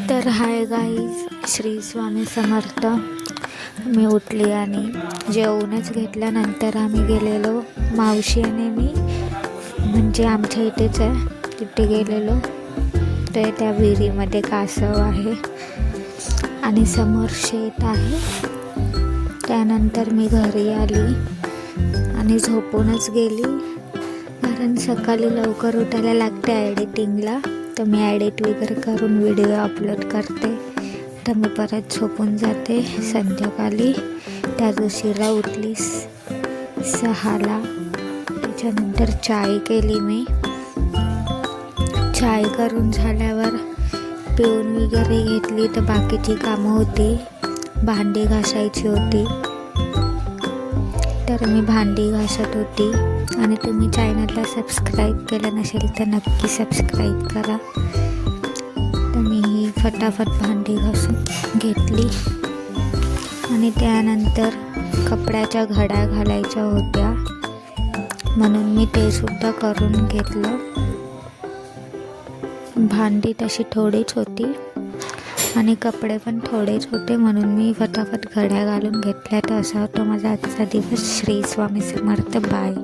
तर hi guys, Shri Swami Samarth. मी उठली आणि जेवूनच घेतल्यानंतर आम्ही गेलेलो, मावशी आणि मी, म्हणजे आमच्या इथेच आहे, तिथे गेलेलो. तर त्या विहिरीमध्ये कासव आहे आणि समोर शेत आहे. त्यानंतर मी घरी आली आणि झोपूनच गेली, कारण सकाळी लवकर उठायला लागते एडिटिंगला. तर मी एडिट वगैरे करून व्हिडिओ अपलोड करते. तर मी परत झोपून जाते संध्याकाळी. त्या दिवशीला उठली 6ला. त्याच्यानंतर चाय केली मी. चाय करून झाल्यावर पिऊन वगैरे घेतली. तर बाकीची कामं होती, भांडी घासायची होती, तर मी भांडी घासत होती. आणि तुम्ही चॅनलला सबस्क्राईब केलं नसेल तर नक्की सबस्क्राईब करा. तर मी ही फटाफट भांडी घासून घेतली. आणि त्यानंतर कपड्याच्या घड्या घालायच्या होत्या, म्हणून मी ते सुद्धा करून घेतलं. भांडी तशी थोडीच होती आणि कपडे पण थोडेच होते, म्हणून मी फटाफट घड्या घालून घेतल्या. तर असा होता माझा आजचा दिवस. श्री स्वामी समर्थ. बाय.